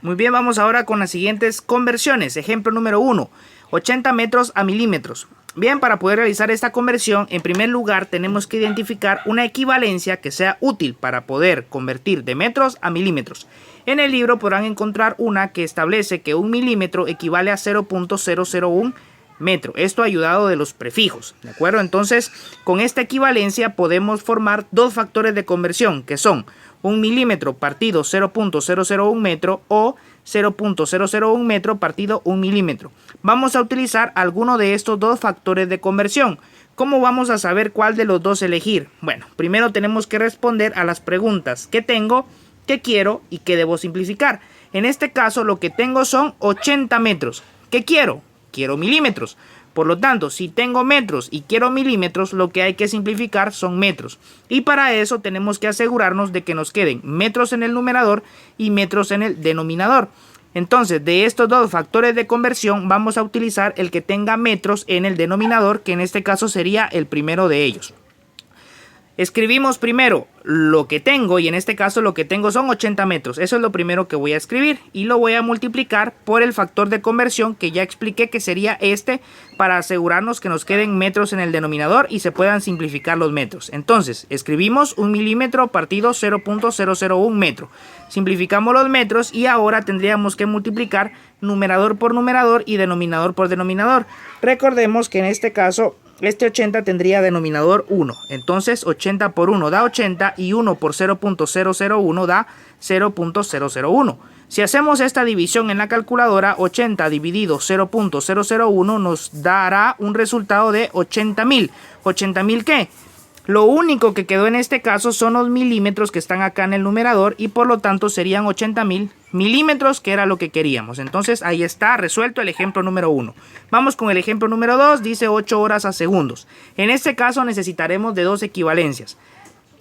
Muy bien, vamos ahora con las siguientes conversiones. Ejemplo número 1, 80 metros a milímetros. Bien, para poder realizar esta conversión, en primer lugar tenemos que identificar una equivalencia que sea útil para poder convertir de metros a milímetros. En el libro podrán encontrar una que establece que un milímetro equivale a 0.001 metro. Esto ayudado de los prefijos, ¿de acuerdo? Entonces, con esta equivalencia podemos formar dos factores de conversión que son un milímetro partido 0.001 metro o 0.001 metro partido 1 milímetro. Vamos a utilizar alguno de estos dos factores de conversión. ¿Cómo vamos a saber cuál de los dos elegir? Bueno, primero tenemos que responder a las preguntas ¿qué tengo?, ¿qué quiero? Y ¿qué debo simplificar? En este caso lo que tengo son 80 metros. ¿Qué quiero? Quiero milímetros. Por lo tanto, si tengo metros y quiero milímetros, lo que hay que simplificar son metros. Y para eso tenemos que asegurarnos de que nos queden metros en el numerador y metros en el denominador. Entonces, de estos dos factores de conversión, vamos a utilizar el que tenga metros en el denominador, que en este caso sería el primero de ellos. Escribimos primero lo que tengo y en este caso lo que tengo son 80 metros. Eso es lo primero que voy a escribir y lo voy a multiplicar por el factor de conversión que ya expliqué que sería este para asegurarnos que nos queden metros en el denominador y se puedan simplificar los metros. Entonces escribimos 1 milímetro partido 0.001 metro. Simplificamos los metros y ahora tendríamos que multiplicar numerador por numerador y denominador por denominador. Recordemos que en este caso este 80 tendría denominador 1, entonces 80 por 1 da 80 y 1 por 0.001 da 0.001. Si hacemos esta división en la calculadora, 80 dividido 0.001 nos dará un resultado de 80.000. ¿80.000 qué? Lo único que quedó en este caso son los milímetros que están acá en el numerador y por lo tanto serían 80.000 milímetros, que era lo que queríamos. Entonces ahí está resuelto el ejemplo número 1. Vamos con el ejemplo número 2, dice 8 horas a segundos. En este caso necesitaremos de dos equivalencias.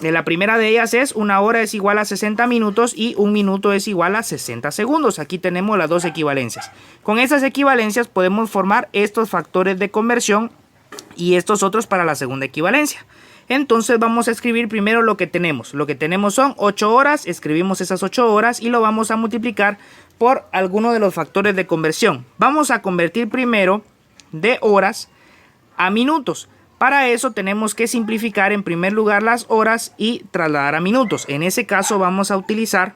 La primera de ellas es 1 hora es igual a 60 minutos y 1 minuto es igual a 60 segundos. Aquí tenemos las dos equivalencias. Con esas equivalencias podemos formar estos factores de conversión y estos otros para la segunda equivalencia. Entonces vamos a escribir primero lo que tenemos. Lo que tenemos son 8 horas, escribimos esas 8 horas y lo vamos a multiplicar por alguno de los factores de conversión. Vamos a convertir primero de horas a minutos. Para eso tenemos que simplificar en primer lugar las horas y trasladar a minutos. En ese caso vamos a utilizar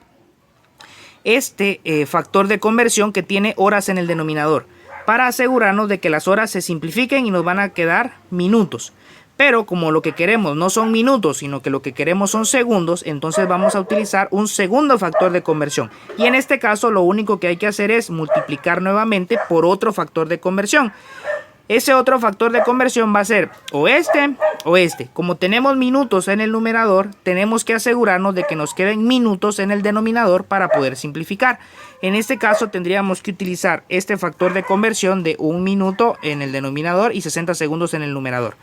este factor de conversión que tiene horas en el denominador para asegurarnos de que las horas se simplifiquen y nos van a quedar minutos. Pero como lo que queremos no son minutos, sino que lo que queremos son segundos, entonces vamos a utilizar un segundo factor de conversión. Y en este caso lo único que hay que hacer es multiplicar nuevamente por otro factor de conversión. Ese otro factor de conversión va a ser o este o este. Como tenemos minutos en el numerador, tenemos que asegurarnos de que nos queden minutos en el denominador para poder simplificar. En este caso tendríamos que utilizar este factor de conversión de 1 minuto en el denominador y 60 segundos en el numerador.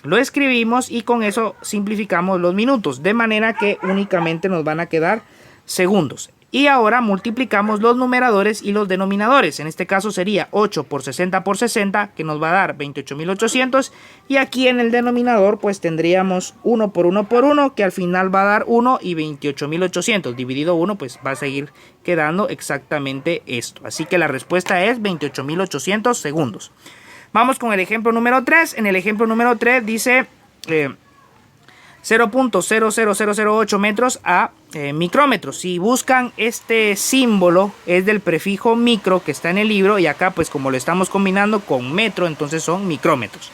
Lo escribimos y con eso simplificamos los minutos, de manera que únicamente nos van a quedar segundos. Y ahora multiplicamos los numeradores y los denominadores. En este caso sería 8 por 60 por 60, que nos va a dar 28.800. Y aquí en el denominador pues tendríamos 1 por 1 por 1, que al final va a dar 1 y 28.800. Dividido 1 pues va a seguir quedando exactamente esto. Así que la respuesta es 28.800 segundos. Vamos con el ejemplo número 3. En el ejemplo número 3 dice 0.00008 metros a micrómetros. Si buscan este símbolo es del prefijo micro que está en el libro y acá pues como lo estamos combinando con metro, entonces son micrómetros.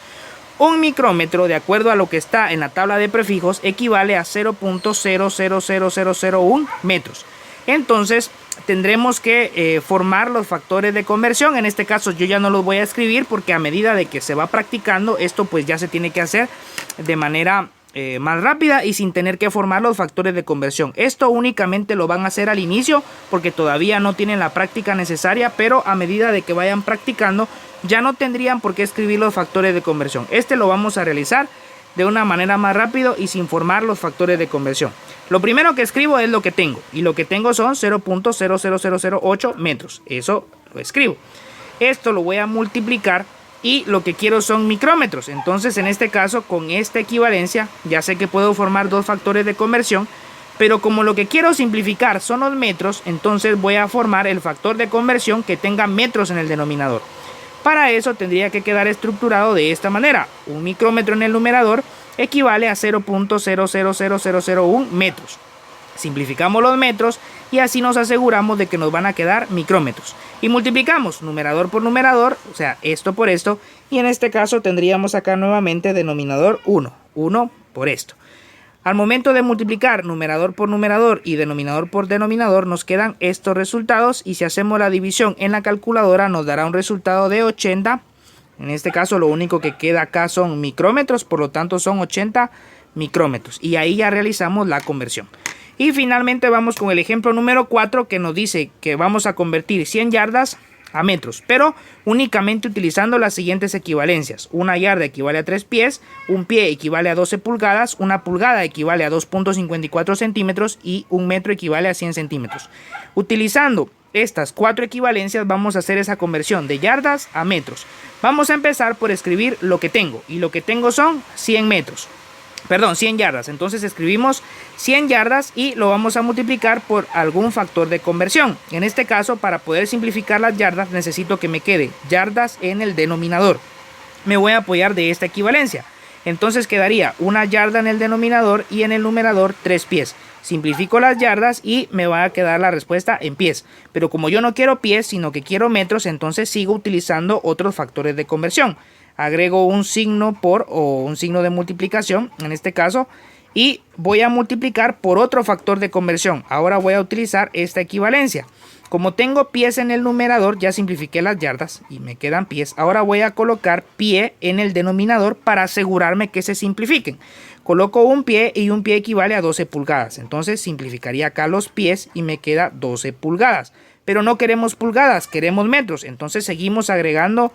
Un micrómetro, de acuerdo a lo que está en la tabla de prefijos, equivale a 0.000001 metros. Entonces tendremos que formar los factores de conversión. En este caso yo ya no los voy a escribir porque a medida de que se va practicando esto pues ya se tiene que hacer de manera más rápida y sin tener que formar los factores de conversión. Esto únicamente lo van a hacer al inicio porque todavía no tienen la práctica necesaria, pero a medida de que vayan practicando ya no tendrían por qué escribir los factores de conversión. Este lo vamos a realizar de una manera más rápido y sin formar los factores de conversión. Lo primero que escribo es lo que tengo y lo que tengo son 0.00008 metros. Eso lo escribo. Esto lo voy a multiplicar y lo que quiero son micrómetros. Entonces en este caso con esta equivalencia ya sé que puedo formar dos factores de conversión. Pero como lo que quiero simplificar son los metros, entonces voy a formar el factor de conversión que tenga metros en el denominador. Para eso tendría que quedar estructurado de esta manera. Un micrómetro en el numerador equivale a 0.000001 metros. Simplificamos los metros y así nos aseguramos de que nos van a quedar micrómetros. Y multiplicamos numerador por numerador, o sea, esto por esto. Y en este caso tendríamos acá nuevamente denominador 1. 1 por esto. Al momento de multiplicar numerador por numerador y denominador por denominador nos quedan estos resultados y si hacemos la división en la calculadora nos dará un resultado de 80. En este caso lo único que queda acá son micrómetros, por lo tanto son 80 micrómetros y ahí ya realizamos la conversión. Y finalmente vamos con el ejemplo número 4 que nos dice que vamos a convertir 100 yardas a metros, pero únicamente utilizando las siguientes equivalencias. Una yarda equivale a 3 pies, un pie equivale a 12 pulgadas, una pulgada equivale a 2.54 centímetros y un metro equivale a 100 centímetros. Utilizando estas 4 equivalencias vamos a hacer esa conversión de yardas a metros. Vamos a empezar por escribir lo que tengo y lo que tengo son 100 metros. Perdón, 100 yardas. Entonces escribimos 100 yardas y lo vamos a multiplicar por algún factor de conversión. En este caso, para poder simplificar las yardas, necesito que me quede yardas en el denominador. Me voy a apoyar de esta equivalencia. Entonces quedaría una yarda en el denominador y en el numerador 3 pies. Simplifico las yardas y me va a quedar la respuesta en pies. Pero como yo no quiero pies, sino que quiero metros, entonces sigo utilizando otros factores de conversión. Agrego un signo o un signo de multiplicación en este caso y voy a multiplicar por otro factor de conversión. Ahora voy a utilizar esta equivalencia. Como tengo pies en el numerador, ya simplifiqué las yardas y me quedan pies. Ahora voy a colocar pie en el denominador para asegurarme que se simplifiquen. Coloco un pie y un pie equivale a 12 pulgadas. Entonces simplificaría acá los pies y me queda 12 pulgadas. Pero no queremos pulgadas, queremos metros. Entonces seguimos agregando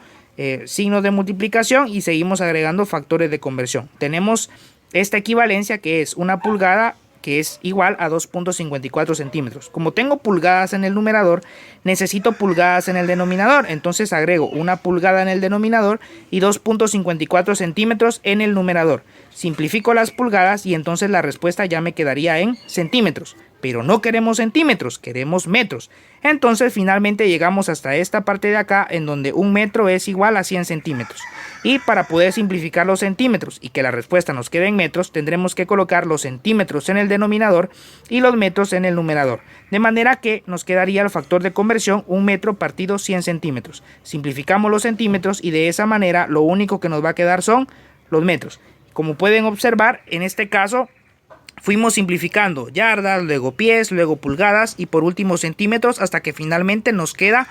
signos de multiplicación y seguimos agregando factores de conversión. Tenemos esta equivalencia que es una pulgada que es igual a 2.54 centímetros. Como tengo pulgadas en el numerador, necesito pulgadas en el denominador. Entonces agrego una pulgada en el denominador y 2.54 centímetros en el numerador. Simplifico las pulgadas y entonces la respuesta ya me quedaría en centímetros. Pero no queremos centímetros, queremos metros. Entonces finalmente llegamos hasta esta parte de acá en donde un metro es igual a 100 centímetros. Y para poder simplificar los centímetros y que la respuesta nos quede en metros, tendremos que colocar los centímetros en el denominador y los metros en el numerador. De manera que nos quedaría el factor de conversión 1 metro partido 100 centímetros. Simplificamos los centímetros y de esa manera lo único que nos va a quedar son los metros. Como pueden observar, en este caso fuimos simplificando yardas, luego pies, luego pulgadas y por último centímetros hasta que finalmente nos queda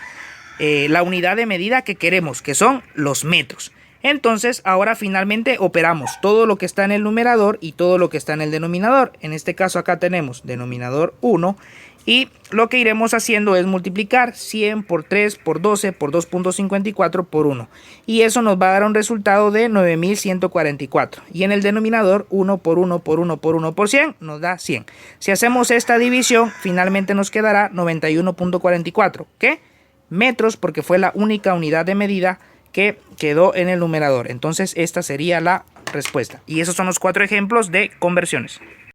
la unidad de medida que queremos, que son los metros. Entonces ahora finalmente operamos todo lo que está en el numerador y todo lo que está en el denominador. En este caso acá tenemos denominador 1 y lo que iremos haciendo es multiplicar 100 por 3 por 12 por 2.54 por 1 y eso nos va a dar un resultado de 9144 y en el denominador 1 por 1 por 1 por 1 por 100 nos da 100. Si hacemos esta división finalmente nos quedará 91.44 ¿qué? Metros, porque fue la única unidad de medida que quedó en el numerador. Entonces esta sería la respuesta y esos son los 4 ejemplos de conversiones.